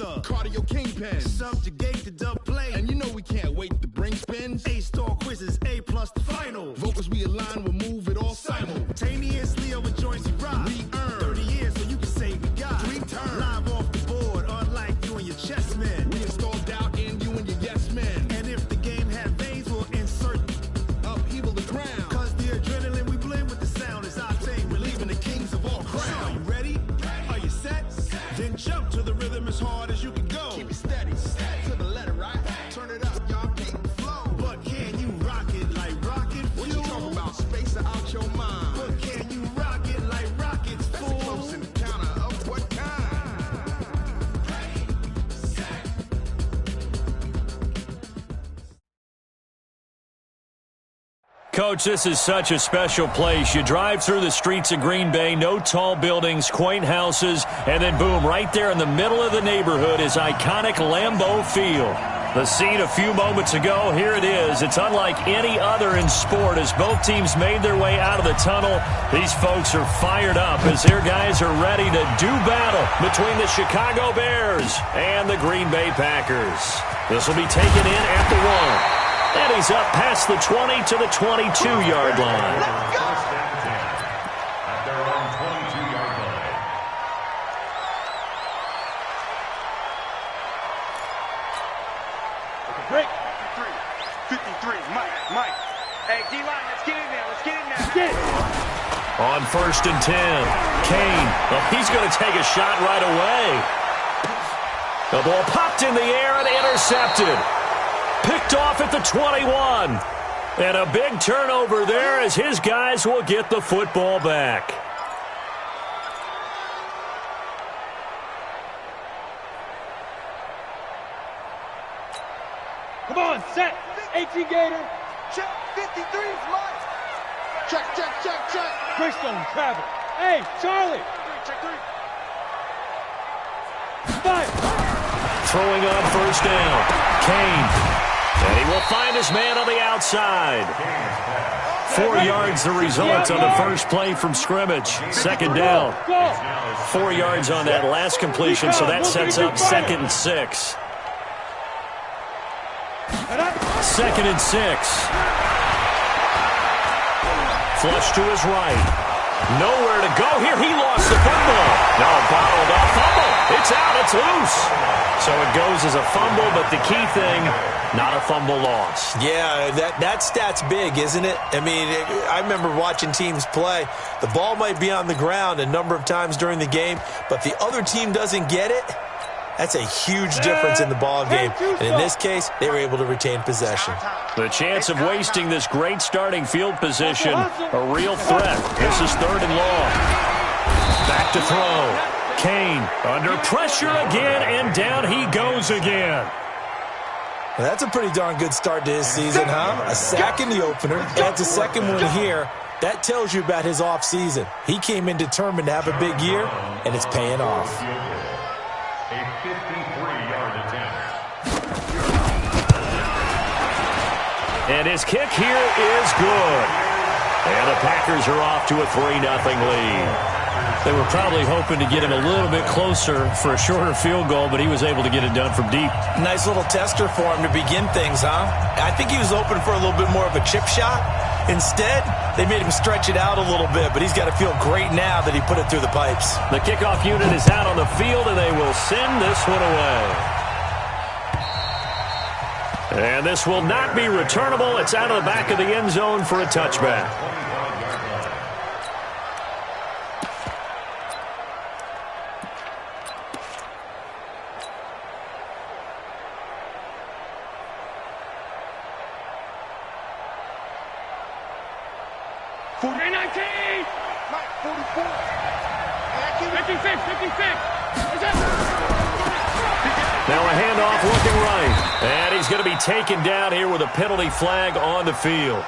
killer, cardio kingpin, subjugate the dub play, and you know we can't wait to bring spins. A-star quizzes, A+ the final. Vocals we align, we'll move it all simultaneously over joints we rock. We earn 30 years so you can say we got 3 turns live off the board, unlike you and your chess men. We install doubt in you and your yes men. And if the game had veins, we'll insert upheaval the crown. Cause the adrenaline we blend with the sound is our thing. We're leaving the kings of all crowns. So are you ready? Are you set? Then jump to the rhythm as hard as you can go. Keep it steady, to the letter, right? Turn it up, y'all, keep the flow. But can you rock it like rocket fuel? What you talking about? Space out your mind. But can you rock it like rockets, fool? That's a close encounter of what kind? Ready, set. Coach, this is such a special place. You drive through the streets of Green Bay, no tall buildings, quaint houses, and then boom, right there in the middle of the neighborhood is iconic Lambeau Field. The scene a few moments ago, here it is. It's unlike any other in sport as both teams made their way out of the tunnel. These folks are fired up as their guys are ready to do battle between the Chicago Bears and the Green Bay Packers. This will be taken in at the 1. And he's up past the 20 to the 22-yard line. Let's go! At their own 22-yard line. Break. 53. Mike. Hey, D-line, let's get in there. On 1st and 10, Kane. Well, he's going to take a shot right away. The ball popped in the air and intercepted. Picked off at the 21. And a big turnover there as his guys will get the football back. Come on, set. 18 Gator. Check, 53 is mine. Check. Greystone, travel. Hey, Charlie. Check 3. Fire. Throwing on 1st down. Kane. And he will find his man on the outside. 4 yards the result on the first play from scrimmage. 2nd down. 4 yards on that last completion, so that sets up 2nd and 6. 2nd and 6. Flush to his right. Nowhere to go here. He lost the football. No, bottled up. Fumble. It's out. It's loose. So it goes as a fumble, but the key thing, not a fumble loss. Yeah, that stat's big, isn't it? I mean, I remember watching teams play. The ball might be on the ground a number of times during the game, but the other team doesn't get it. That's a huge difference in the ball game. And in this case, they were able to retain possession. The chance of wasting this great starting field position, a real threat. This is 3rd and long. Back to throw. Kane under pressure again, and down he goes again. Well, that's a pretty darn good start to his season, huh? A sack in the opener, adds a second one here. That tells you about his offseason. He came in determined to have a big year, and it's paying off. A 53-yard attempt. And his kick here is good. And the Packers are off to a 3-0 lead. They were probably hoping to get him a little bit closer for a shorter field goal, but he was able to get it done from deep. Nice little tester for him to begin things, huh? I think he was open for a little bit more of a chip shot. Instead, they made him stretch it out a little bit, but he's got to feel great now that he put it through the pipes. The kickoff unit is out on the field, and they will send this one away. And this will not be returnable. It's out of the back of the end zone for a touchback. Now a handoff looking right. And he's going to be taken down here with a penalty flag on the field.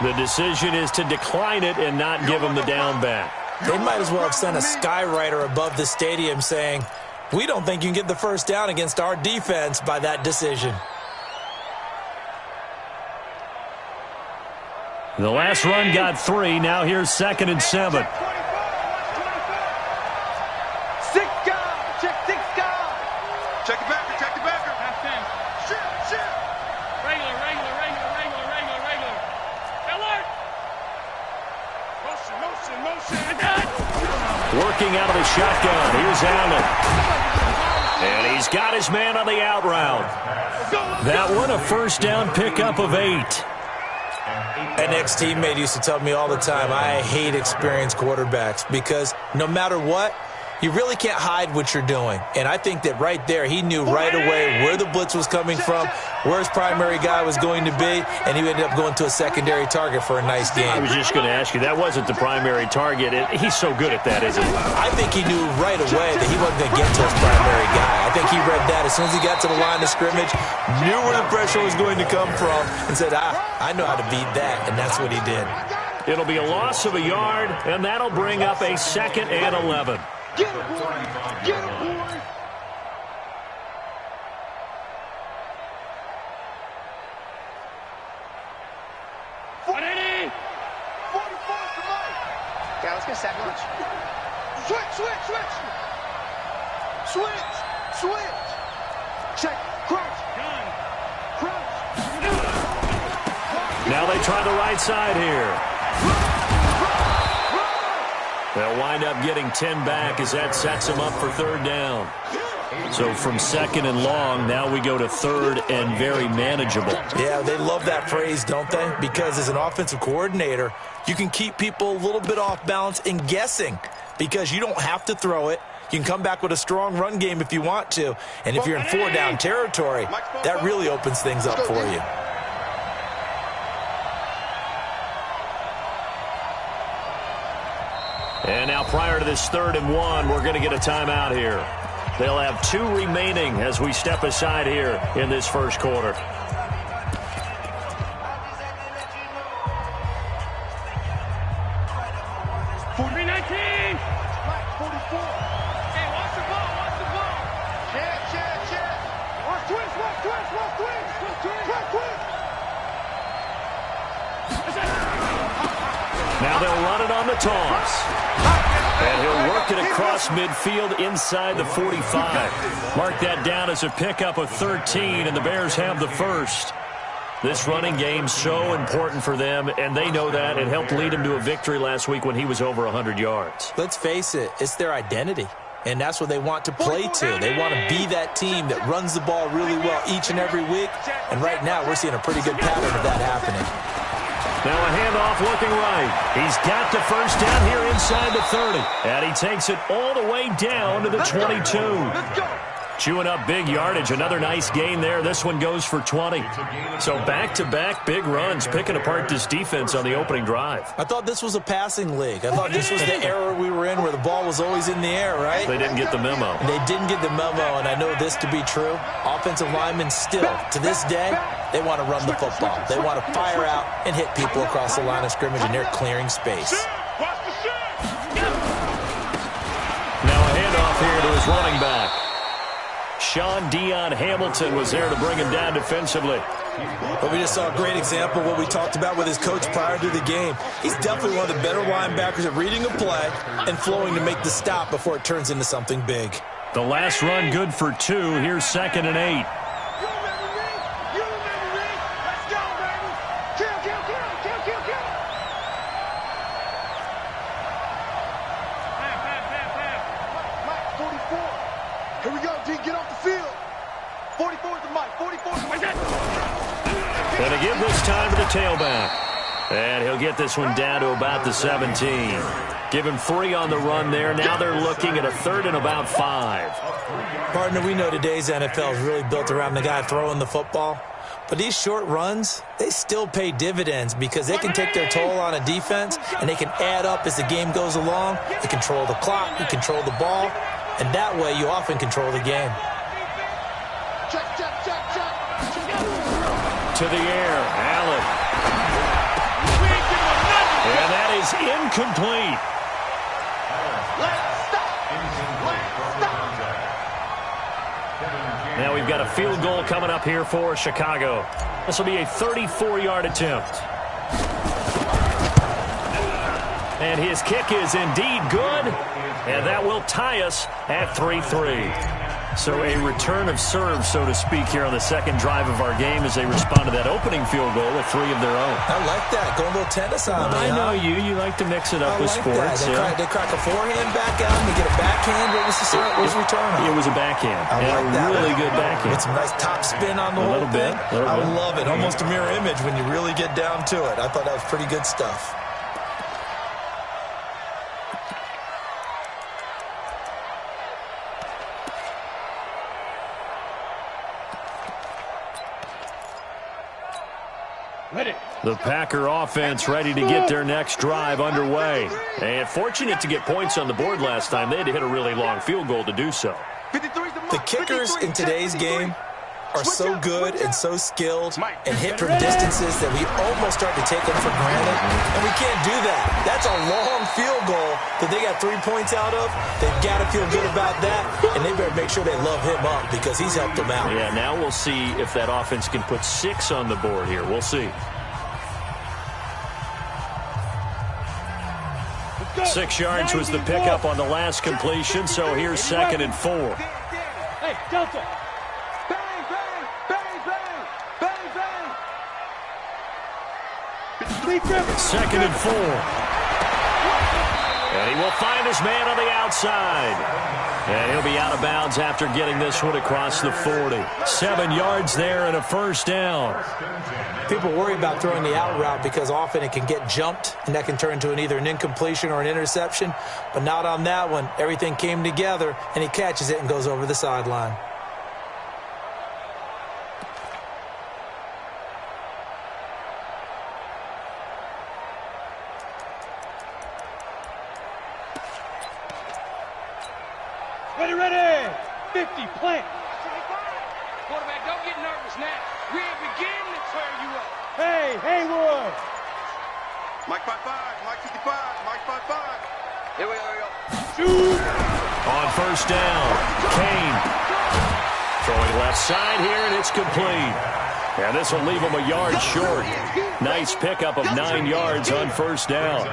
The decision is to decline it and not give him the down back. They might as well have sent a skywriter above the stadium saying, we don't think you can get the first down against our defense by that decision. The last run got 3. Now here's 2nd and 7. 6 guys. Check 6 guys. Working out of the shotgun. Here's Allen. And he's got his man on the out route. That one a first down pickup of 8. An ex-teammate used to tell me all the time, I hate experienced quarterbacks because no matter what, you really can't hide what you're doing. And I think that right there, he knew right away where the blitz was coming from, where his primary guy was going to be, and he ended up going to a secondary target for a nice game. I was just going to ask you, that wasn't the primary target. He's so good at that, isn't he? I think he knew right away that he wasn't going to get to his primary guy. I think he read that as soon as he got to the line of scrimmage, knew where the pressure was going to come from, and said, I know how to beat that, and that's what he did. It'll be a loss of a yard, and that'll bring up a 2nd and 11. Get him, boy. Get him, boy. Okay, let's get a sack lunch. Switch. Check. Crunch. Now they try the right side here. They'll wind up getting 10 back as that sets them up for 3rd down. So from 2nd and long, now we go to 3rd and very manageable. Yeah, they love that phrase, don't they? Because as an offensive coordinator, you can keep people a little bit off balance and guessing because you don't have to throw it. You can come back with a strong run game if you want to. And if you're in 4-down territory, that really opens things up for you. And now prior to this 3rd and 1, we're going to get a timeout here. They'll have 2 remaining as we step aside here in this first quarter. Now they'll run it on the toss. And he'll work it across midfield inside the 45. Mark that down as a pickup of 13, and the Bears have the first. This running game's so important for them, and they know that. It helped lead him to a victory last week when he was over 100 yards. Let's face it, it's their identity. And that's what they want to play to. They want to be that team that runs the ball really well each and every week. And right now, we're seeing a pretty good pattern of that happening. Now a handoff looking right. He's got the first down here inside the 30. And he takes it all the way down to the 22. Chewing up big yardage. Another nice gain there. This one goes for 20. So back-to-back big runs, picking apart this defense on the opening drive. I thought this was a passing league. I thought this was the era we were in where the ball was always in the air, right? They didn't get the memo. They didn't get the memo, and I know this to be true. Offensive linemen still, to this day, they want to run the football. They want to fire out and hit people across the line of scrimmage, and they're clearing space. Now a handoff here to his running back. Sean Dion Hamilton was there to bring him down defensively. But we just saw a great example of what we talked about with his coach prior to the game. He's definitely one of the better linebackers at reading a play and flowing to make the stop before it turns into something big. The last run good for 2. Here's 2nd and 8. Here we go, D. Get off the field. 44 is the mic. 44 is the mic. Going to give this time to the tailback. And he'll get this one down to about the 17. Give him 3 on the run there. Now they're looking at a 3rd and about 5. Partner, we know today's NFL is really built around the guy throwing the football. But these short runs, they still pay dividends because they can take their toll on a defense and they can add up as the game goes along. They control the clock, they control the ball, and that way you often control the game. To the air, Allen. And that is incomplete. Now we've got a field goal coming up here for Chicago. This will be a 34-yard attempt. And his kick is indeed good. And that will tie us at 3-3. So a return of serve, so to speak, here on the second drive of our game as they respond to that opening field goal with 3 of their own. I like that. Going a little tennis on me, I know you. You like to mix it up with like sports. That. They crack a forehand back out and they get a backhand. What was the return? It was a backhand. I like that. Really good backhand. With some nice top spin on the whole thing. I love it. Almost a mirror image when you really get down to it. I thought that was pretty good stuff. The Packer offense ready to get their next drive underway. And fortunate to get points on the board last time. They had to hit a really long field goal to do so. The kickers in today's game are so good and so skilled and hit from distances that we almost start to take them for granted. And we can't do that. That's a long field goal that they got 3 points out of. They've got to feel good about that, and they better make sure they love him up because he's helped them out. Yeah, now we'll see if that offense can put 6 on the board here. We'll see. 6 yards was the pickup on the last completion, so here's 2nd and 4. Hey, Delta. Bang, bang, bang, bang, bang, bang. 2nd and 4. And he will find his man on the outside. And he'll be out of bounds after getting this one across the 40. 7 yards there and a first down. People worry about throwing the out route because often it can get jumped, and that can turn into either an incompletion or an interception. But not on that one. Everything came together, and he catches it and goes over the sideline. Ready. 50, plant. Quarterback, don't get nervous now. We ain't beginning to tear you up. Hey, Haywood. Mike 55, Mike 55, Mike 55. Here we go. Shoot. On first down, Kane throwing left side here, and it's complete. And this will leave him a yard short. Nice pickup of 9 yards on first down.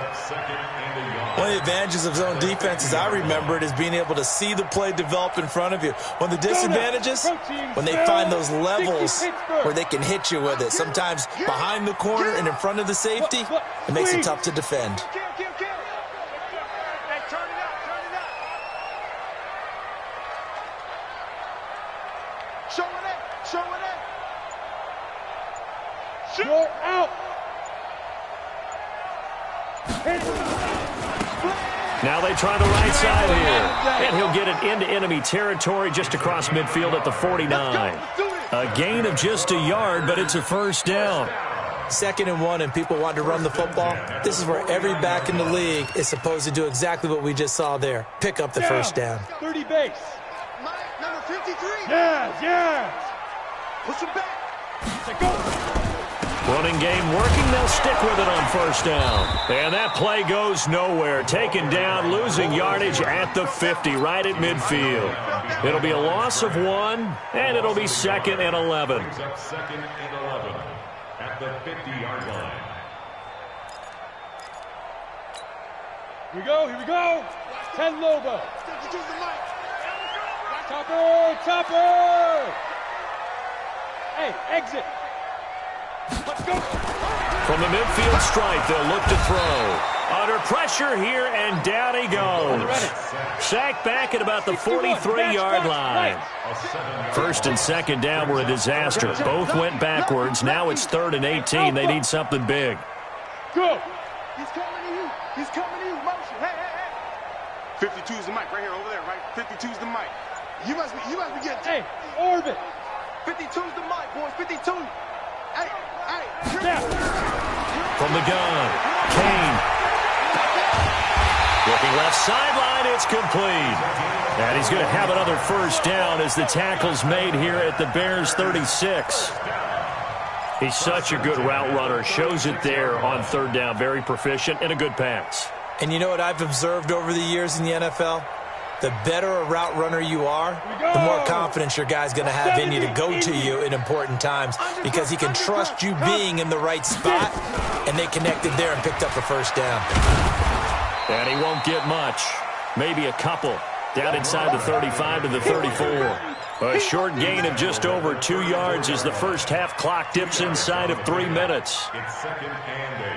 One of the advantages of zone defense, as I remember it, is being able to see the play develop in front of you. One of the disadvantages, when they find those levels where they can hit you with it. Sometimes behind the corner and in front of the safety, it makes it tough to defend. Kill. Hey, turn it up. Show it. Shoot. Out. Now they try the right side here. And he'll get it into enemy territory just across midfield at the 49. A gain of just a yard, but it's a first down. 2nd and 1, and people want to run the football. This is where every back in the league is supposed to do exactly what we just saw there. Pick up the first down. 30 base. Mike, number 53. Yes. Push him back. Go. Running game working. They'll stick with it on first down. And that play goes nowhere. Taken down, losing yardage at the 50, right at midfield. It'll be a loss of 1, and it'll be 2nd and 11. 2nd and 11 at the 50-yard line. Here we go. 10 Lobo. Topper. Hey, exit. Let's go. From the midfield stripe, they'll look to throw. Under pressure here, and down he goes. Sacked back at about the 43-yard line. 1st and 2nd down were a disaster. Both went backwards. Now it's 3rd and 18. They need something big. Go. He's coming to you. Motion. Hey. 52 is the mic right here, over there, right? 52 is the mic. You must be getting. Hey, orbit. 52 is the mic, boys. 52. Hey. From the gun, Kane. Looking left sideline, it's complete. And he's going to have another first down as the tackle's made here at the Bears 36. He's such a good route runner. Shows it there on 3rd down. Very proficient and a good pass. And you know what I've observed over the years in the NFL? The better a route runner you are, the more confidence your guy's going to have in you to go to you in important times because he can trust you being in the right spot, and they connected there and picked up a first down. And he won't get much. Maybe a couple. Down inside the 35 to the 34. A short gain of just over 2 yards as the first half clock dips inside of 3 minutes. It's 2nd and 8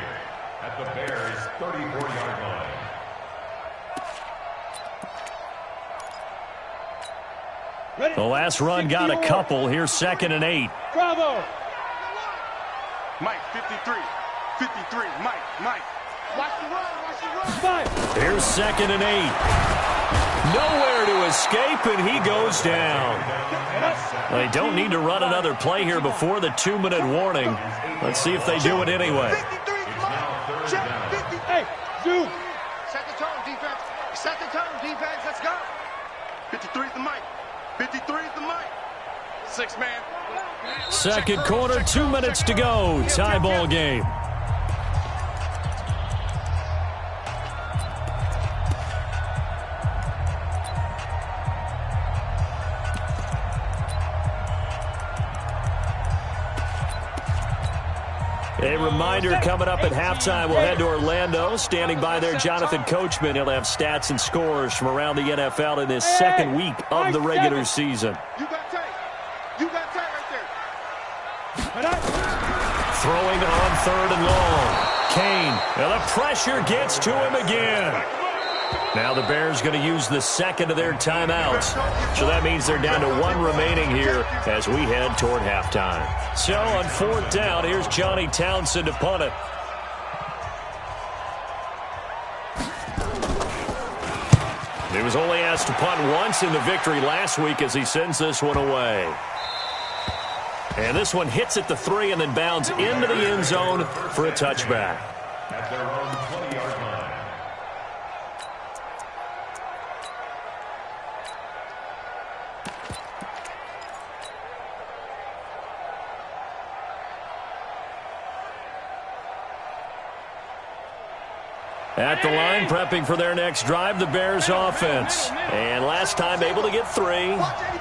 at the Bears' 34-yard line. The last run got a couple. Here's 2nd and 8. Bravo. Mike, 53. 53. Mike. Watch the run. Here's 2nd and 8. Nowhere to escape, and he goes down. They don't need to run another play here before the 2-minute warning. Let's see if they do it anyway. Hey, Zoom. Set the tone, defense. Set the tone, defense. Let's go. 53 is the Mike. 53 is the Mike. 6 man. Second quarter, 2 minutes to go. Tie ball game. A reminder coming up at halftime, we'll head to Orlando. Standing by there, Jonathan Coachman. He'll have stats and scores from around the NFL in this second week of the regular season. You got tape. You got tape right there. Throwing on 3rd and long. Kane, and the pressure gets to him again. Now the Bears going to use the second of their timeouts. So that means they're down to 1 remaining here as we head toward halftime. So on 4th down, here's Johnny Townsend to punt it. He was only asked to punt once in the victory last week as he sends this one away. And this one hits at the 3 and then bounds into the end zone for a touchback. At their own 20-yard line. At the line, prepping for their next drive, the Bears offense. And last time able to get 3.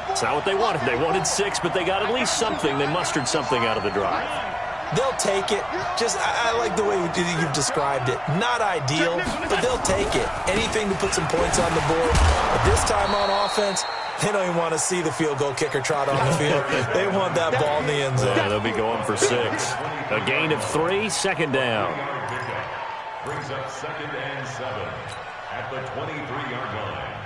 It's not what they wanted. They wanted 6, but they got at least something. They mustered something out of the drive. They'll take it. Just, I like the way you've described it. Not ideal, but they'll take it. Anything to put some points on the board. But this time on offense, they don't even want to see the field goal kicker trot on the field. They want that ball in the end zone. Yeah, they'll be going for 6. A gain of 3, 2nd down. Brings up 2nd and 7 at the 23-yard line.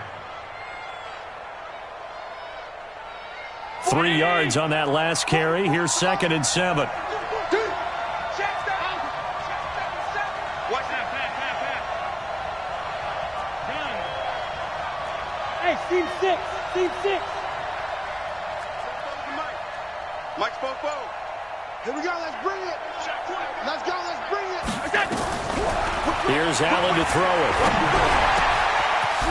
3 yards on that last carry. Here's 2nd and 7. Watch that. Hey, team 6. Team 6. Mike spoke bold. Here we go. Let's bring it. Let's go. Let's bring it. Here's Allen to throw it.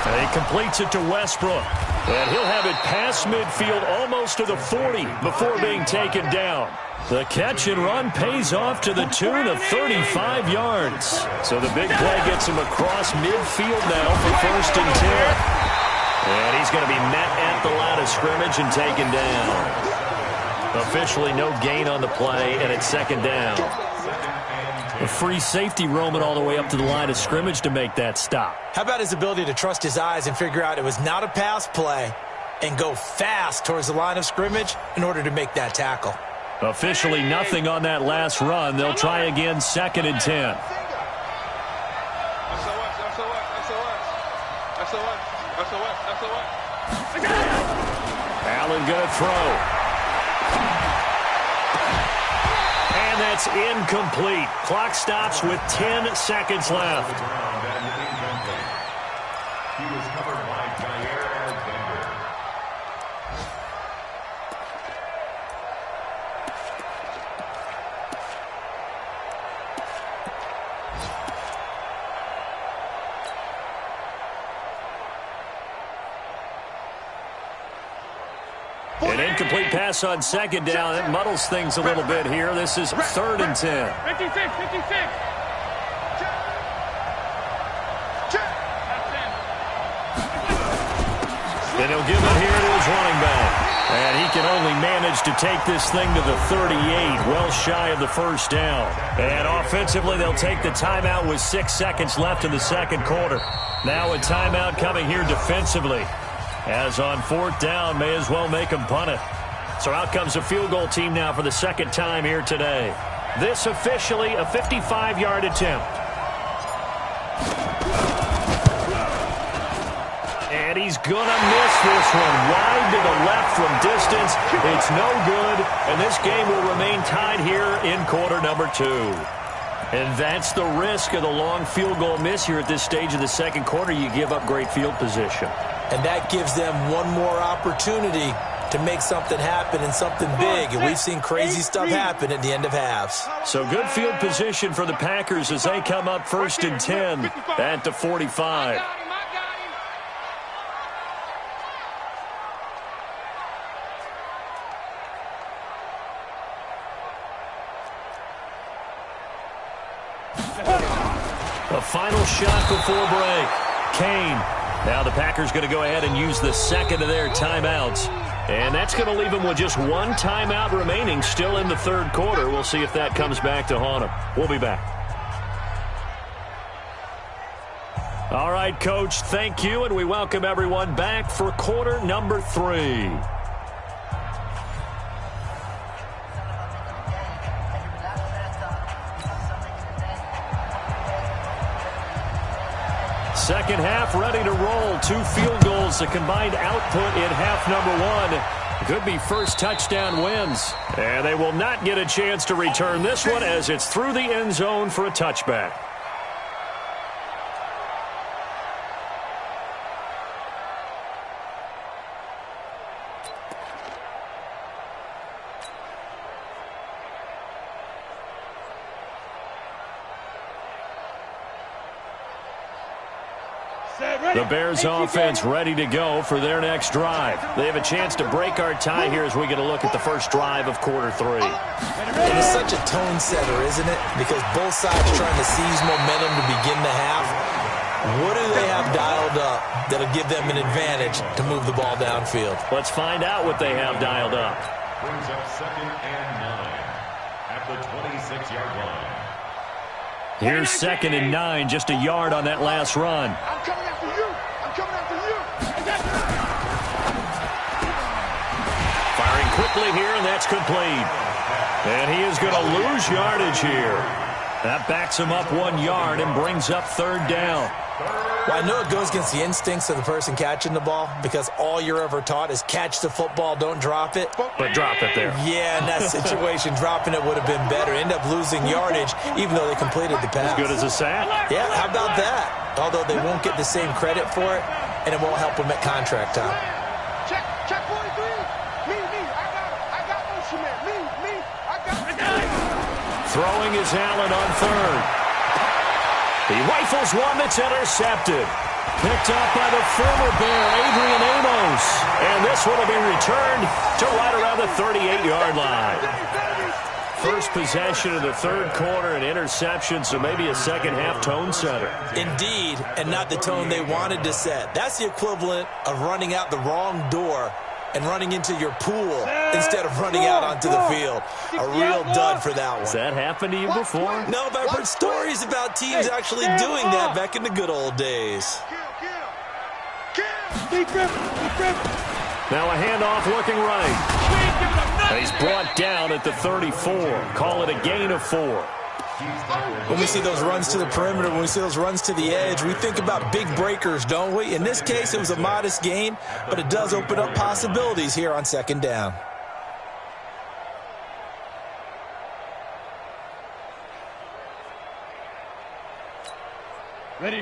And he completes it to Westbrook. And he'll have it past midfield almost to the 40 before being taken down. The catch and run pays off to the tune of 35 yards. So the big play gets him across midfield now for 1st and 10. And he's going to be met at the line of scrimmage and taken down. Officially no gain on the play, and it's 2nd down. A free safety roaming all the way up to the line of scrimmage to make that stop. How about his ability to trust his eyes and figure out it was not a pass play and go fast towards the line of scrimmage in order to make that tackle? Officially nothing on that last run. They'll try again, 2nd and 10. Allen going to throw. And that's incomplete. Clock stops with 10 seconds left. He was covered by Jair Alexander. An incomplete pass on 2nd down. That muddles things a little bit here. This is 3rd and 10. 56. Then he'll give it here to his running back. And he can only manage to take this thing to the 38, well shy of the 1st down. And offensively, they'll take the timeout with 6 seconds left in the 2nd quarter. Now a timeout coming here defensively. As on 4th down, may as well make them punt it. So out comes a field goal team now for the second time here today. This officially a 55-yard attempt. And he's going to miss this one. Wide to the left from distance. It's no good. And this game will remain tied here in quarter number 2. And that's the risk of the long field goal miss here at this stage of the second quarter. You give up great field position. And that gives them one more opportunity to make something happen and something big. And we've seen crazy stuff happen at the end of halves. So good field position for the Packers as they come up 1st and 10 at the 45. A final shot before break. Kane. Now the Packers going to go ahead and use the second of their timeouts. And that's going to leave them with just one timeout remaining still in the third quarter. We'll see if that comes back to haunt them. We'll be back. All right, Coach, thank you, and we welcome everyone back for quarter number 3. Second half ready to roll. 2 field goals, the combined output in half number 1. Could be first touchdown wins. And they will not get a chance to return this one as it's through the end zone for a touchback. The Bears offense ready to go for their next drive. They have a chance to break our tie here as we get a look at the first drive of quarter 3. And it's such a tone setter, isn't it? Because both sides trying to seize momentum to begin the half. What do they have dialed up that'll give them an advantage to move the ball downfield? Let's find out what they have dialed up. Brings up 2nd and 9 at the 26-yard line. Here's 2nd and 9, just a yard on that last run. I'm coming after you. I'm coming after you. Firing quickly here, and that's complete. And he is going to lose yardage here. That backs him up 1 yard and brings up 3rd down. Well, I know it goes against the instincts of the person catching the ball because all you're ever taught is catch the football, don't drop it. But drop it there. Yeah, in that situation, dropping it would have been better. End up losing yardage even though they completed the pass. As good as a sack. Yeah, how about that? Although they won't get the same credit for it, and it won't help them at contract time. Check 43. Me, I got motion man. Me, I got it. Throwing is Allen on 3rd. He rifles one that's intercepted. Picked up by the former Bear, Adrian Amos. And this one will be returned to right around the 38-yard line. First possession of the third quarter, an interception, so maybe a second-half tone setter. Indeed, and not the tone they wanted to set. That's the equivalent of running out the wrong door and running into your pool instead of running out onto the field. A real dud for that one. Has that happened to you before? No, but I've heard stories about teams actually doing that back in the good old days. Now a handoff looking right. He's brought down at the 34. Call it a gain of 4. When we see those runs to the perimeter, when we see those runs to the edge, we think about big breakers, don't we? In this case, it was a modest gain, but it does open up possibilities here on 2nd down.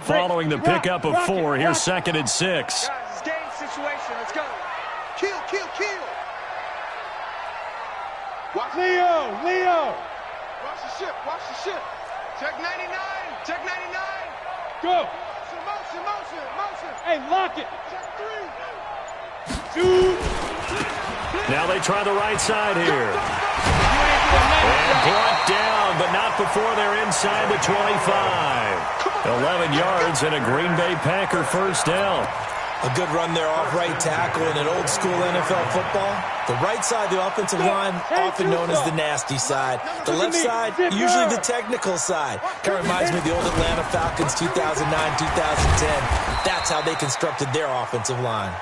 Following the pickup of 4, here's 2nd and 6. Guys, it's game situation. Let's go. Kill. Watch Leo. Watch the ship. Check 99. Go. Motion. Hey, lock it. Check 3. 2. Now they try the right side here. And brought down, but not before they're inside the 25. 11 yards and a Green Bay Packer first down. A good run there off right tackle in an old school NFL football. The right side of the offensive line, often known as the nasty side. The left side, usually the technical side. Kind of reminds me of the old Atlanta Falcons 2009-2010. That's how they constructed their offensive line.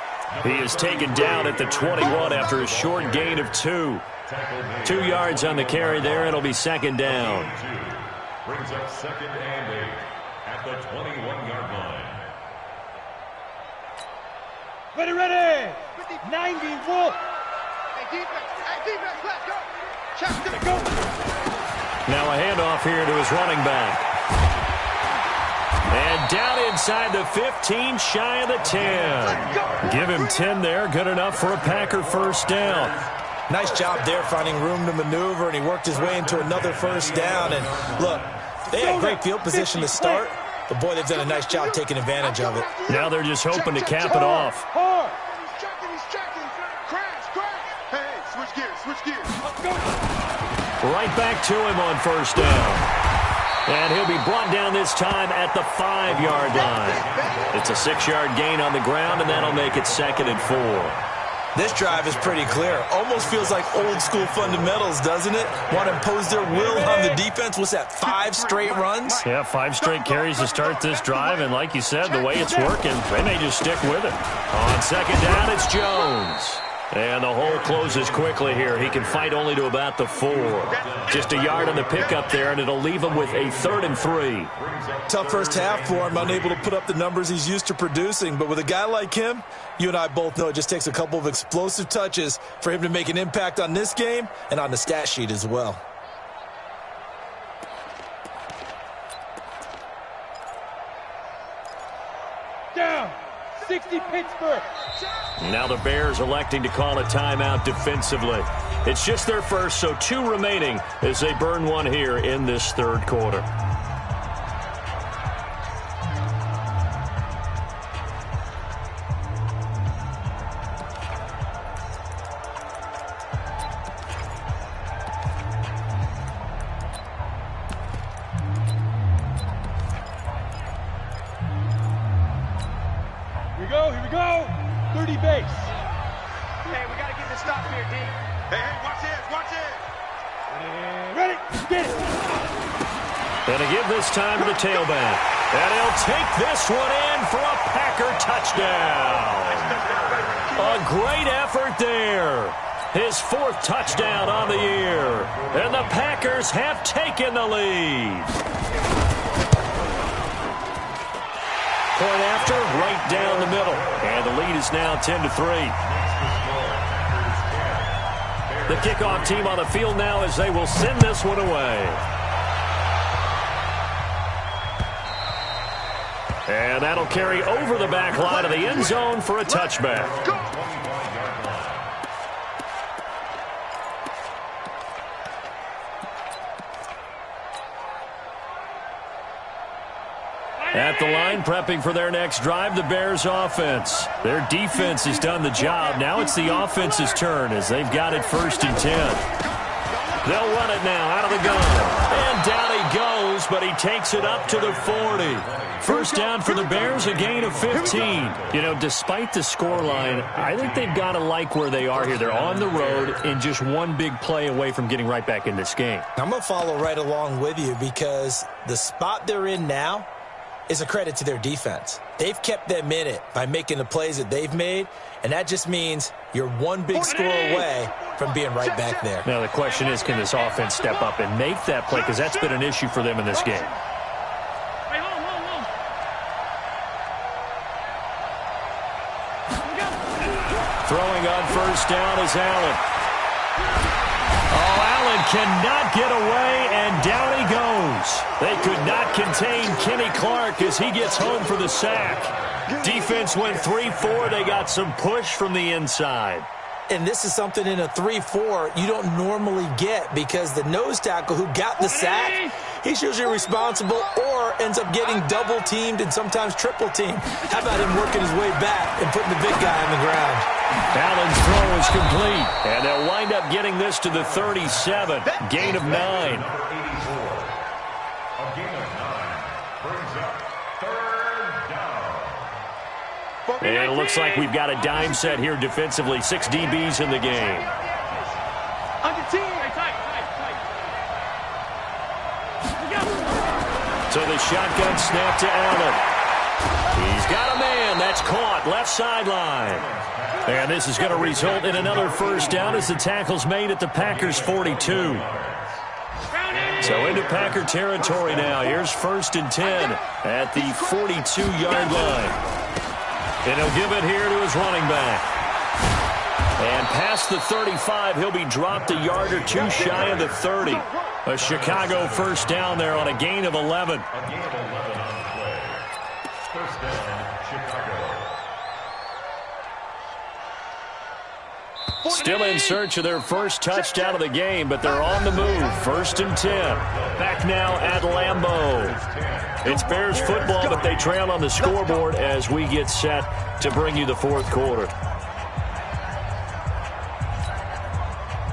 He is taken down at the 21 after a short gain of 2. 2 yards on the carry there. It'll be second down. Brings up second and 8 at the 21-yard line. Ready. 90, Wolf. Hey, defense, let's go. Check, go. Now a handoff here to his running back. And down inside the 15, shy of the 10. Give him 10 there. Good enough for a Packer first down. Nice job there finding room to maneuver, and he worked his way into another first down. And look, they had great field position to start, but boy, they've done a nice job taking advantage of it. Now they're just hoping to cap it off. He's checking. Crash. Hey, switch gears. Right back to him on first down. And he'll be brought down this time at the 5-yard line. It's a 6-yard gain on the ground, and that'll make it second and 4. This drive is pretty clear. Almost feels like old school fundamentals, doesn't it? Want to impose their will on the defense. What's that, 5 straight runs? Yeah, 5 straight carries to start this drive, and like you said, the way it's working, they may just stick with it. On second down, it's Jones. And the hole closes quickly here. He can fight only to about the 4. Just a yard on the pickup there, and it'll leave him with a 3rd and 3. Tough first half for him, unable to put up the numbers he's used to producing. But with a guy like him, you and I both know it just takes a couple of explosive touches for him to make an impact on this game and on the stat sheet as well. Down. 60 Pittsburgh. Now the Bears electing to call a timeout defensively. It's just their first, so 2 remaining as they burn one here in this 3rd quarter. Here we go. 30 base. Hey, we got to get this stop here, D. Hey, watch it. Ready, get it. And to give this time to the tailback. And he'll take this one in for a Packer touchdown. A great effort there. His 4th touchdown on the year. And the Packers have taken the lead. Point after, right down the middle. And the lead is now 10-3. The kickoff team on the field now as they will send this one away. And that'll carry over the back line of the end zone for a touchback. At the line, prepping for their next drive, the Bears offense. Their defense has done the job. Now it's the offense's turn as they've got it 1st and 10. They'll run it now out of the gun. And down he goes, but he takes it up to the 40. First down for the Bears, a gain of 15. You know, despite the scoreline, I think they've got to like where they are here. They're on the road and just one big play away from getting right back in this game. I'm going to follow right along with you because the spot they're in now is a credit to their defense. They've kept them in it by making the plays that they've made, and that just means you're one big score away from being right back there. Now the question is, can this offense step up and make that play? Because that's been an issue for them in this game. Throwing on first down is Allen. Oh, Allen cannot get away, and down he goes. They could not contain Kenny Clark as he gets home for the sack. Defense went 3-4. They got some push from the inside. And this is something in a 3-4 you don't normally get because the nose tackle who got the sack, he's usually responsible or ends up getting double-teamed and sometimes triple-teamed. How about him working his way back and putting the big guy on the ground? Allen's throw is complete, and they'll wind up getting this to the 37. Gain of 9. A gain of 9 brings up 3rd down. And it looks like we've got a dime set here defensively. 6 DBs in the game. So the shotgun snap to Allen. He's got a man. That's caught. Left sideline. And this is going to result in another first down as the tackle's made at the Packers' 42. So into Packer territory now. Here's 1st and 10 at the 42-yard line. And he'll give it here to his running back. And past the 35, he'll be dropped a yard or two shy of the 30. A Chicago first down there on a gain of 11. A gain of 11 on the play. First down, Chicago. Still in search of their first touchdown of the game, but they're on the move. 1st and 10. Back now at Lambeau. It's Bears football, but they trail on the scoreboard as we get set to bring you the fourth quarter.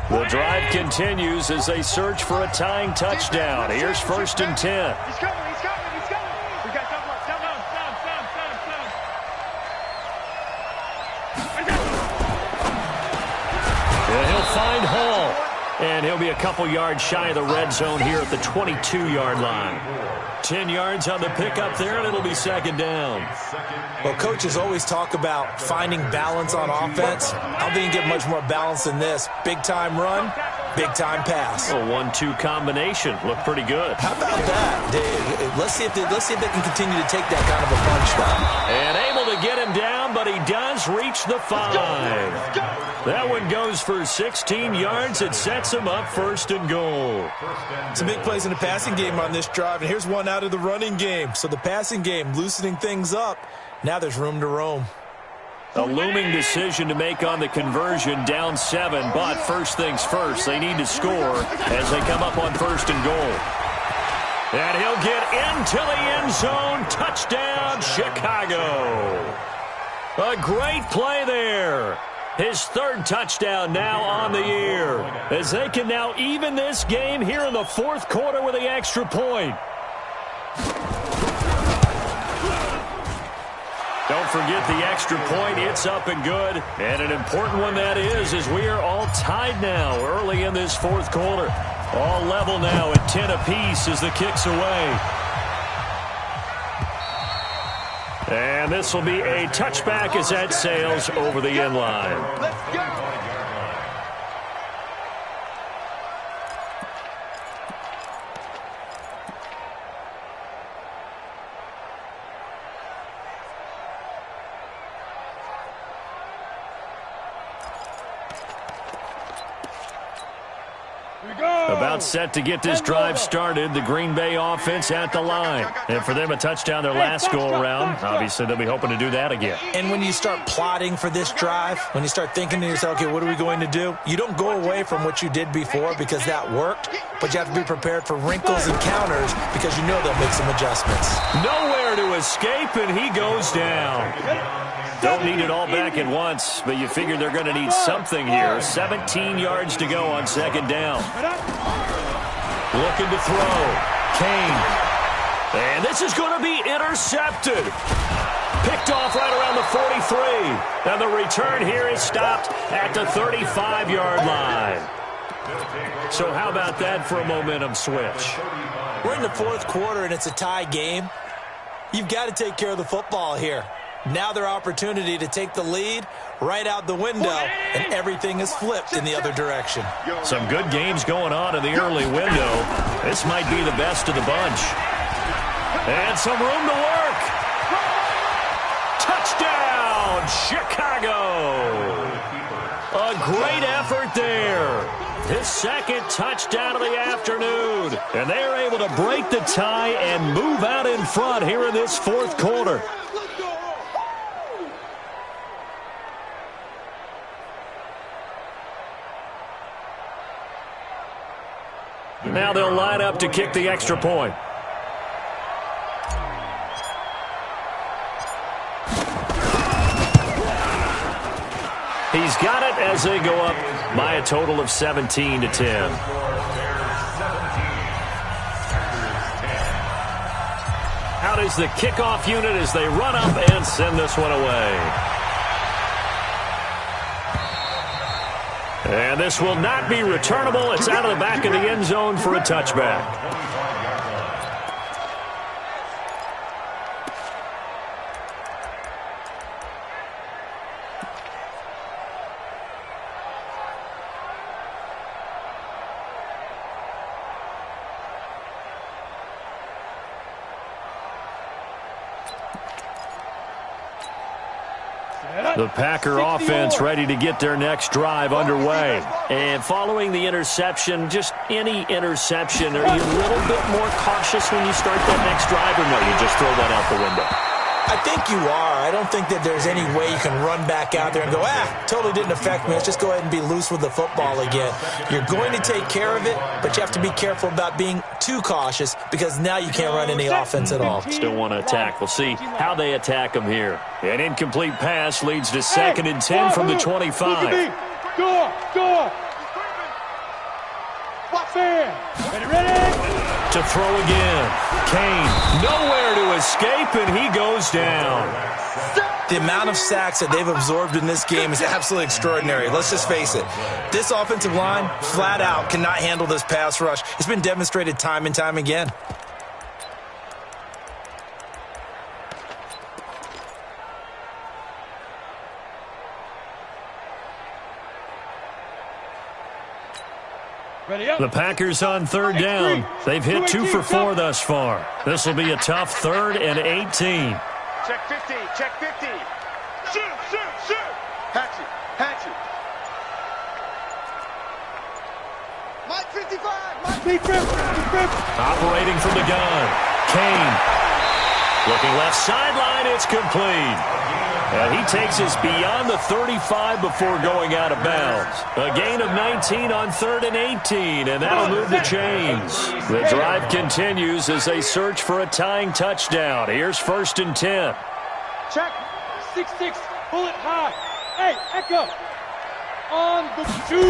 The drive continues as they search for a tying touchdown. Here's 1st and 10. He's coming. We got down. And he'll find Hall. And he'll be a couple yards shy of the red zone here at the 22-yard line. 10 yards on the pickup there, and it'll be 2nd down. Well, coaches always talk about finding balance on offense. I don't think you get much more balance than this. Big-time run, big-time pass. A 1-2 combination. Looked pretty good. How about that? Let's see if they can continue to take that kind of a punch, though. And able to get him down, but he does reach the 5. That one goes for 16 yards. It sets him up 1st and goal. Some big plays in the passing game on this drive, and here's one out of the running game. So the passing game loosening things up. Now there's room to roam. A looming decision to make on the conversion, down 7, but first things first, they need to score as they come up on 1st and goal. And he'll get into the end zone. Touchdown, Chicago. A great play there. His 3rd touchdown now on the year, as they can now even this game here in the 4th quarter with the extra point. Don't forget the extra point. It's up and good. And an important one that is, as we are all tied now early in this 4th quarter. All level now at 10 apiece as the kick's away. And this will be a touchback as that sails over the end line. Let's go. About set to get this drive started. The Green Bay offense at the line. And for them, a touchdown their last go-around. Obviously, they'll be hoping to do that again. And when you start plotting for this drive, when you start thinking to yourself, okay, what are we going to do? You don't go away from what you did before because that worked, but you have to be prepared for wrinkles and counters because you know they'll make some adjustments. Nowhere to escape, and he goes down. Don't need it all back at once, but you figure they're going to need something here. 17 yards to go on 2nd down. Looking to throw. Kane. And this is going to be intercepted. Picked off right around the 43. And the return here is stopped at the 35-yard line. So how about that for a momentum switch? We're in the 4th quarter, and it's a tie game. You've got to take care of the football here. Now their opportunity to take the lead right out the window, and everything is flipped in the other direction. Some good games going on in the early window. This might be the best of the bunch. And some room to work. Touchdown, Chicago. A great effort there. His 2nd touchdown of the afternoon. And they are able to break the tie and move out in front here in this 4th quarter. Now they'll line up to kick the extra point. He's got it as they go up by a total of 17-10. Out is the kickoff unit as they run up and send this one away. And this will not be returnable. It's out of the back of the end zone for a touchback. The Packer offense ready to get their next drive underway. And following the interception, just any interception, are you a little bit more cautious when you start that next drive, or no, you just throw that out the window? I think you are. I don't think that there's any way you can run back out there and go, totally didn't affect me. Let's just go ahead and be loose with the football again. You're going to take care of it, but you have to be careful about being too cautious because now you can't run any offense at all. Still want to attack. We'll see how they attack them here. An incomplete pass leads to 2nd and 10 from the 25. Ready? To throw again. Kane, nowhere to escape, and he goes down. The amount of sacks that they've absorbed in this game is absolutely extraordinary. Let's just face it. This offensive line, flat out, cannot handle this pass rush. It's been demonstrated time and time again. The Packers on 3rd down. They've hit 2 for 4 thus far. This will be a tough 3rd and 18. Check 50, check 50. Shoot. Hatch it. Mike 55, Operating from the gun. Kane. Looking left sideline, it's complete. And he takes us beyond the 35 before going out of bounds. A gain of 19 on 3rd and 18, and that'll move the chains. The drive continues as they search for a tying touchdown. Here's 1st and 10. Check. 6-6. Pull it high. Hey, Echo. On the 2.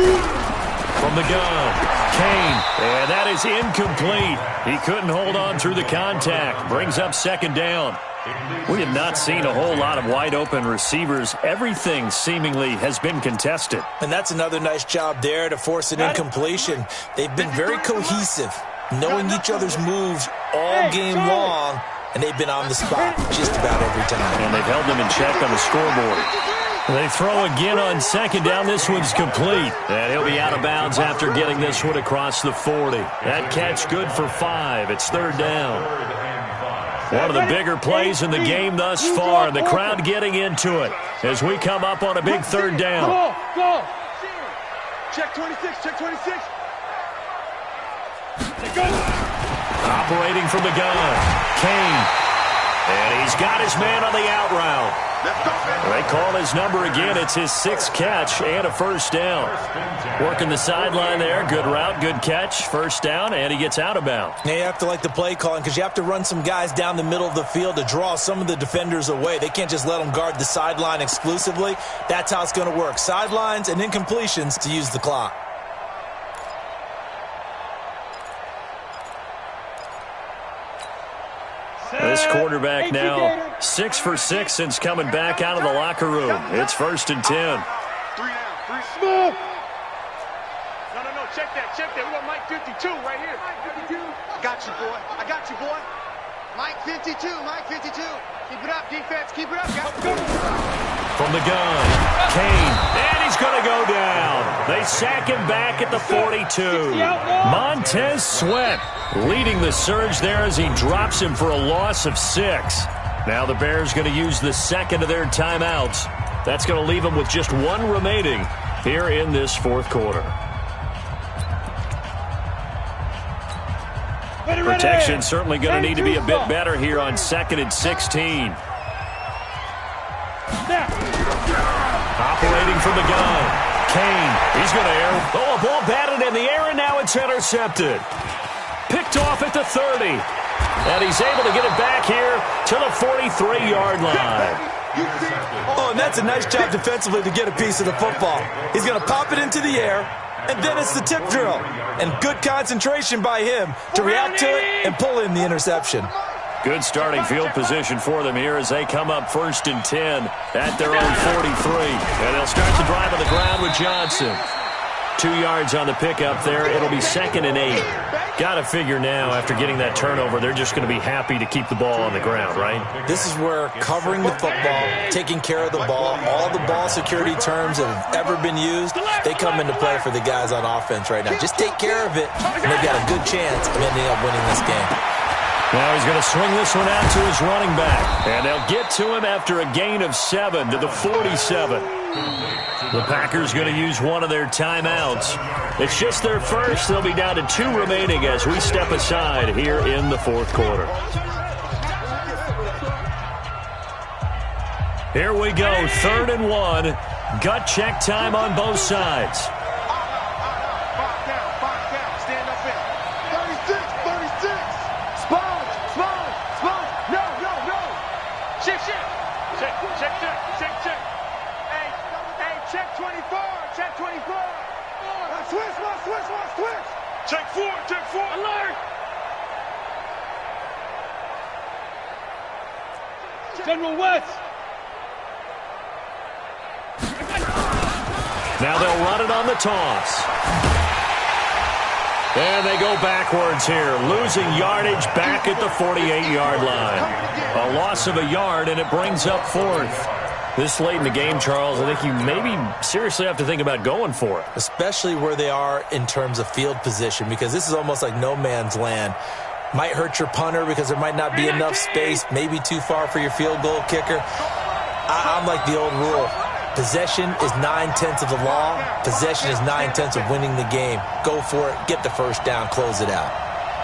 From the gun, Kane, and that is incomplete. He couldn't hold on through the contact. Brings up 2nd down. We have not seen a whole lot of wide-open receivers. Everything seemingly has been contested. And that's another nice job there to force an incompletion. They've been very cohesive, knowing each other's moves all game long, and they've been on the spot just about every time. And they've held them in check on the scoreboard. They throw again on 2nd down. This one's complete. And he'll be out of bounds after getting this one across the 40. That catch good for 5. It's 3rd down. One of the bigger plays in the game thus far, and the crowd getting into it as we come up on a big 3rd down. Go. Check 26, check 26. Operating from the gun, Kane. And he's got his man on the out route. They call his number again. It's his 6th catch and a 1st down. Working the sideline there. Good route, good catch. 1st down, and he gets out of bounds. Now you have to like the play calling because you have to run some guys down the middle of the field to draw some of the defenders away. They can't just let them guard the sideline exclusively. That's how it's going to work. Sidelines and incompletions to use the clock. This quarterback now 6 for 6 since coming back out of the locker room. It's 1st and 10. 3 down, 3 smooth. No, check that. We got Mike 52 right here. I got you, boy. Mike 52. Keep it up, defense, keep it up. From the gun, Kane, and he's going to go down. They sack him back at the 42. Montez Sweat leading the surge there as he drops him for a loss of 6. Now the Bears going to use the 2nd of their timeouts. That's going to leave them with just 1 remaining here in this 4th quarter. Protection certainly going to need to be a bit better here on 2nd and 16. Operating from the gun, Kane, he's going to air. Oh, a ball batted in the air, and now it's intercepted. Picked off at the 30. And he's able to get it back here to the 43-yard line. Oh, and that's a nice job defensively to get a piece of the football. He's going to pop it into the air, and then it's the tip drill. And good concentration by him to react to it and pull in the interception. Good starting field position for them here as they come up 1st and 10 at their own 43. And they'll start the drive on the ground with Johnson. 2 yards on the pickup there. It'll be 2nd and 8. Got to figure now, after getting that turnover, they're just going to be happy to keep the ball on the ground, right? This is where covering the football, taking care of the ball, all the ball security terms that have ever been used, they come into play for the guys on offense right now. Just take care of it, and they've got a good chance of ending up winning this game. Now he's going to swing this one out to his running back. And they'll get to him after a gain of 7 to the 47. The Packers going to use one of their timeouts. It's just their first. They'll be down to 2 remaining as we step aside here in the fourth quarter. Here we go, 3rd and 1. Gut check time on both sides. 5 count, stand up in. 36. Sponge. No. Check. Hey, check 24. Switch. Check 4. Alert. General West. Now they'll run it on the toss. And they go backwards here, losing yardage back at the 48-yard line. A loss of a yard, and it brings up 4th. This late in the game, Charles, I think you maybe seriously have to think about going for it. Especially where they are in terms of field position, because this is almost like no man's land. Might hurt your punter because there might not be enough space, maybe too far for your field goal kicker. I'm like the old rule. Possession is 9/10 of the law. Possession is 9/10 of winning the game. Go for it. Get the first down. Close it out.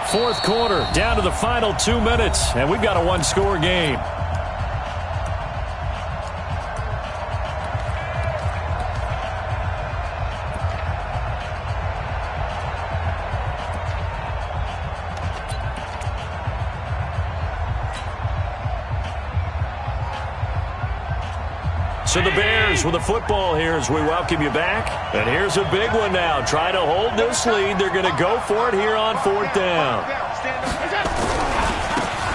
Fourth quarter, down to the final 2 minutes, and we've got a one-score game. So the Bears with the football here as we welcome you back. And here's a big one now. Try to hold this lead. They're going to go for it here on 4th down.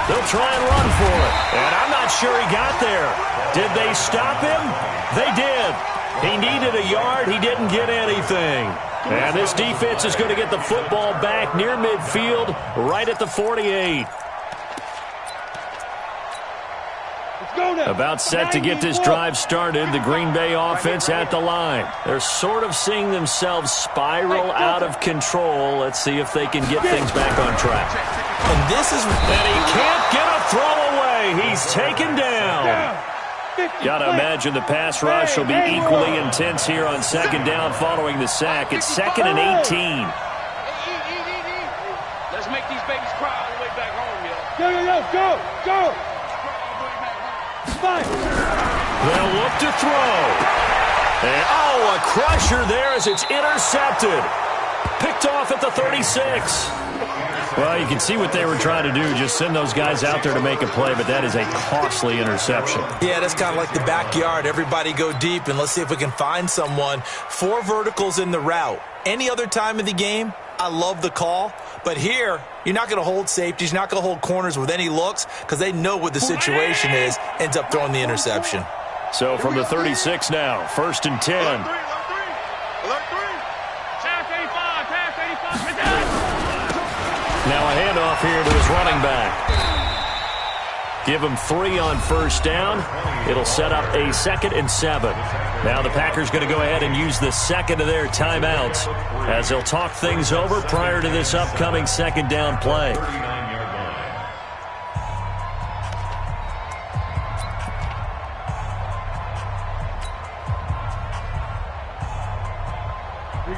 They'll try and run for it. And I'm not sure he got there. Did they stop him? They did. He needed a yard. He didn't get anything. And this defense is going to get the football back near midfield, right at the 48. About set to get this drive started, the Green Bay offense at the line. They're sort of seeing themselves spiral out of control. Let's see if they can get things back on track. And this is... And he can't get a throw away. He's taken down. Got to imagine the pass rush will be equally intense here on 2nd down following the sack. It's 2nd and 18. Let's make these babies cry all the way back home, Go. They'll look to throw. And, a crusher there as it's intercepted. Picked off at the 36. Well, you can see what they were trying to do, just send those guys out there to make a play, but that is a costly interception. Yeah, that's kind of like the backyard. Everybody go deep, and let's see if we can find someone. 4 verticals in the route. Any other time of the game, I love the call. But here, you're not going to hold safeties. You're not going to hold corners with any looks because they know what the situation is. Ends up throwing the interception. So from the 36 now, 1st and 10. Alert 3. Pass 85. Now a handoff here to his running back. Give him 3 on 1st down. It'll set up a 2nd and 7. Now the Packers going to go ahead and use the 2nd of their timeouts as they'll talk things over prior to this upcoming 2nd down play.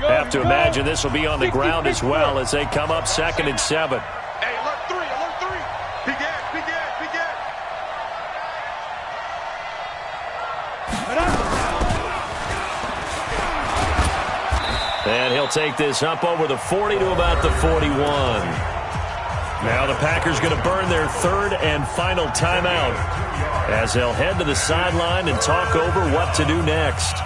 Have to imagine this will be on the ground as well as they come up 2nd and 7. Hey, alert 3. Big Ed. And he'll take this up over the 40 to about the 41. Now the Packers going to burn their 3rd and final timeout as they'll head to the sideline and talk over what to do next.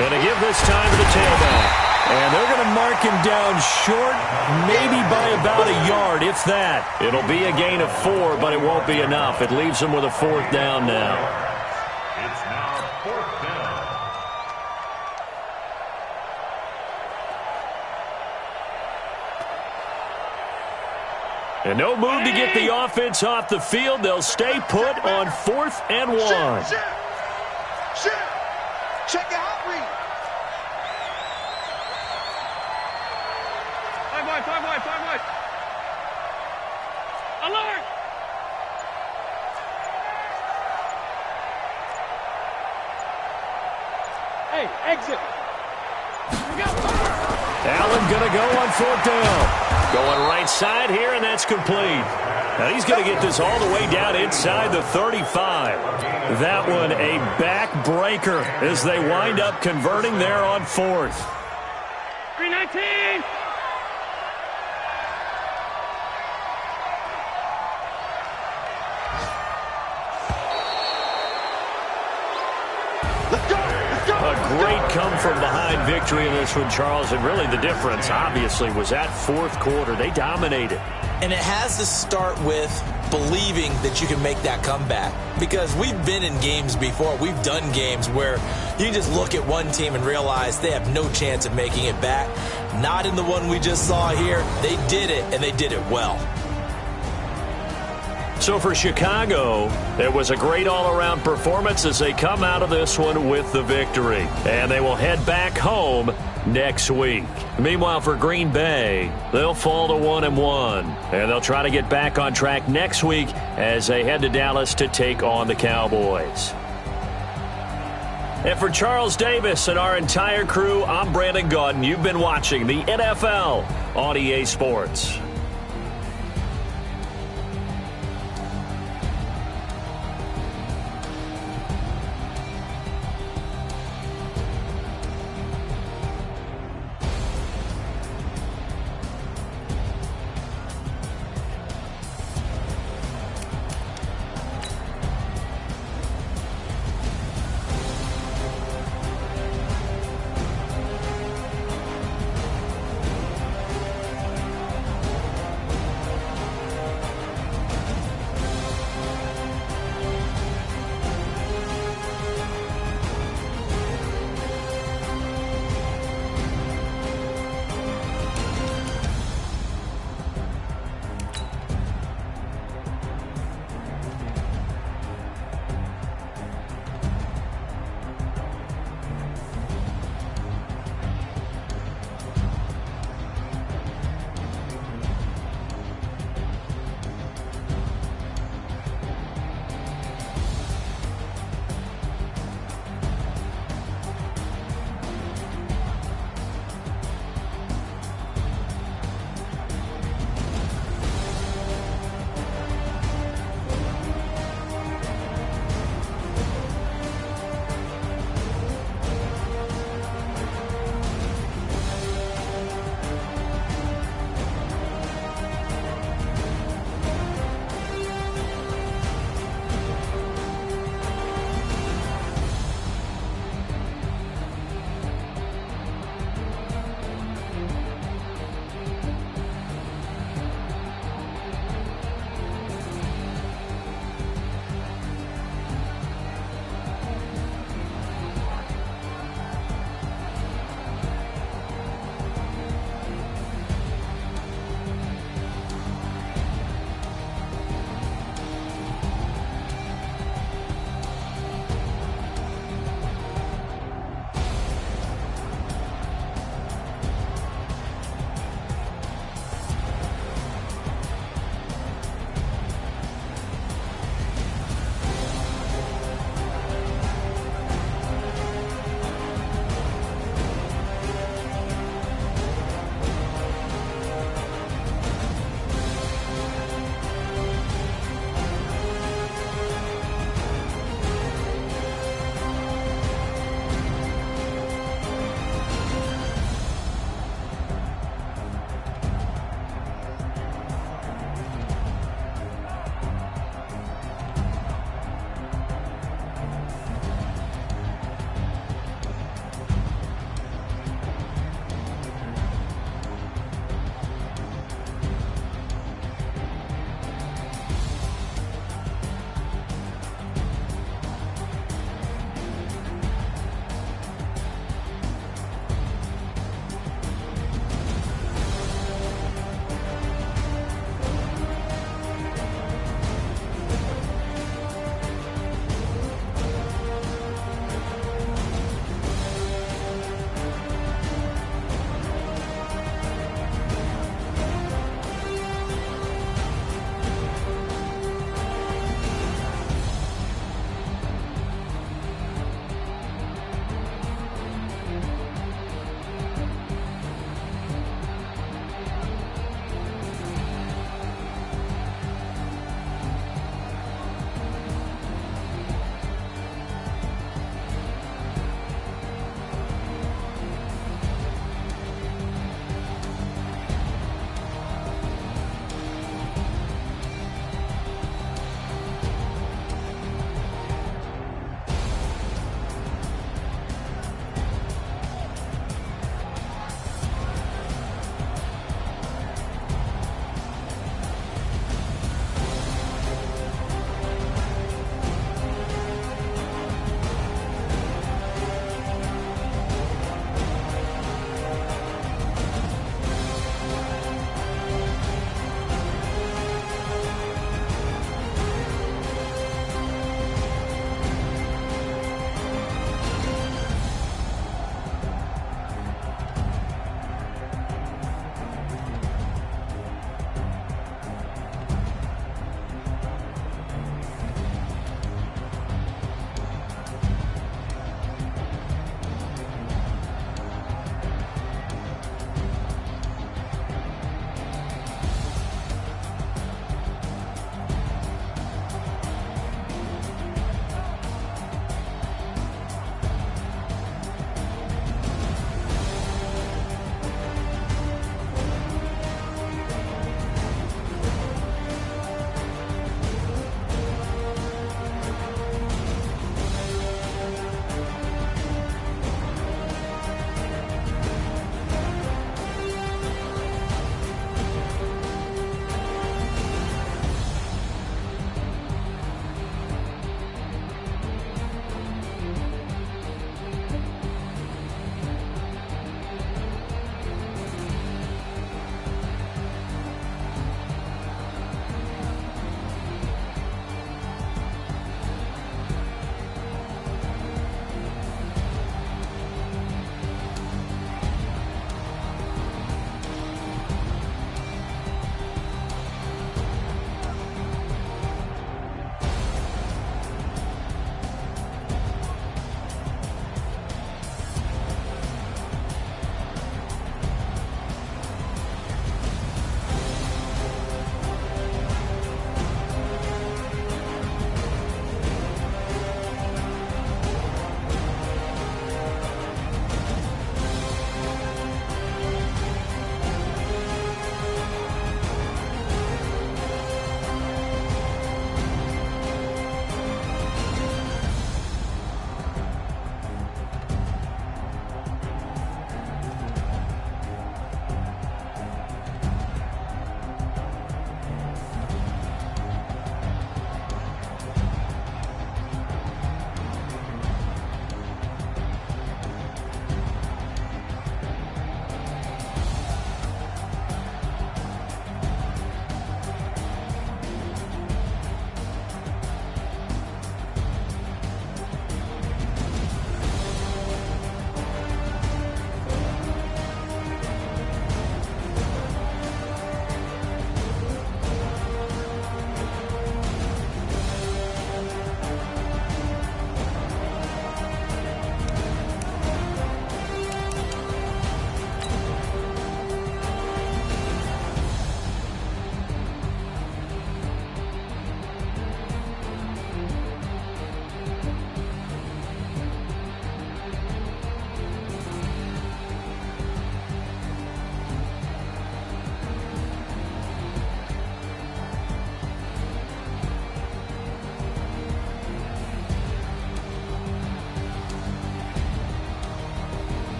And they give this time to the tailback. And they're going to mark him down short, maybe by about a yard, if that. It'll be a gain of 4, but it won't be enough. It leaves them with a 4th down now. It's now 4th down. And no move to get the offense off the field. They'll stay put on 4th and 1. Check your hot read. 5 wide. Alert! Hey, exit. Allen going to go on 4th down. Going right side here, and that's complete. Now he's going to get this all the way down inside the 35. That one a backbreaker as they wind up converting there on 4th. 319. A great come-from-behind victory in this one, Charles, and really the difference, obviously, was that 4th quarter. They dominated. And it has to start with believing that you can make that comeback. Because we've been in games before. We've done games where you can just look at one team and realize they have no chance of making it back. Not in the one we just saw here. They did it, and they did it well. So for Chicago, it was a great all-around performance as they come out of this one with the victory. And they will head back home next week. Meanwhile, for Green Bay, they'll fall to 1-1. And they'll try to get back on track next week as they head to Dallas to take on the Cowboys. And for Charles Davis and our entire crew, I'm Brandon Gaudin. You've been watching the NFL on EA Sports.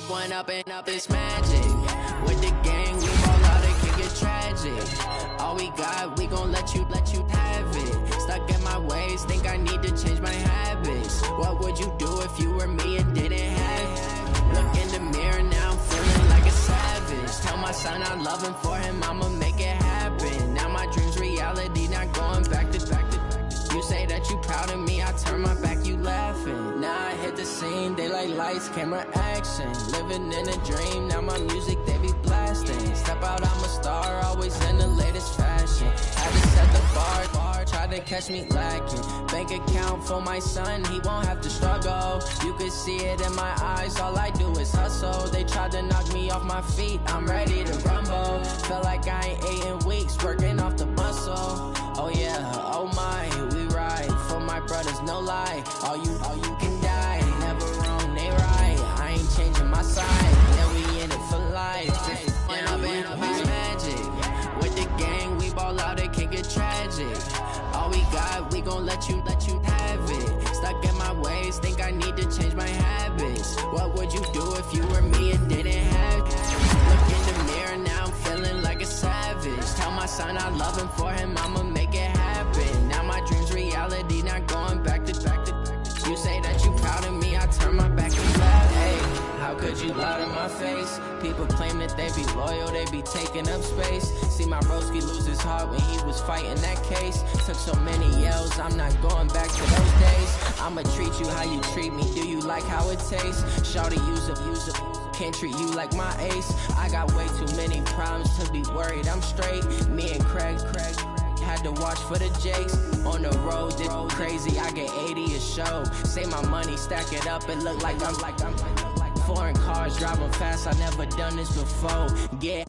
One up and up is magic. With the gang, we roll out, it can get tragic. All we got, we gon' let you have it. Stuck in my ways, think I need to change my habits. What would you do if you were me and didn't have it? Look in the mirror, now I'm feeling like a savage. Tell my son I love him, for him I'ma make it happen. Now my dream's reality, not going back to back to. You say that you proud of me, I turn my back, you laughing. Now I hit the scene, they like lights, camera, action. Living in a dream, now my music, they be blasting. Step out, I'm a star, always in the latest fashion. Had to set the bar, try to catch me lacking. Bank account for my son, he won't have to struggle. You could see it in my eyes, all I do is hustle. They tried to knock me off my feet, I'm ready to rumble. Felt like I ain't ate in weeks, working off the muscle. Oh yeah, oh my, we ride for my brothers, no lie. All you can die, never wrong, they right. I ain't changing my side, yeah, we in it for life. And I've been magic. With the gang, we ball out, it can get tragic. All we got, we gon' let you have it. Stuck in my ways, think I need to change my habits. What would you do if you were me and didn't have it? Look in the mirror, now I'm feeling like a savage. Tell my son I love him, for him I'ma make it happen. Now my dream's reality, not going back to back to. You say that you proud of me, I turn my back and laugh. Hey, how could you lie to my face? People claim that they be loyal, they be taking up space. See my broski lose his heart when he was fighting that case. Took so many yells, I'm not going back to those days. I'ma treat you how you treat me, do you like how it tastes? Shawty, use up, can't treat you like my ace. I got way too many problems to be worried, I'm straight. Me and Craig had to watch for the Jakes. On the road, this crazy, I get 80 a show. Say my money, stack it up, it look like I'm foreign cars, driving fast, I never done this before. Yeah.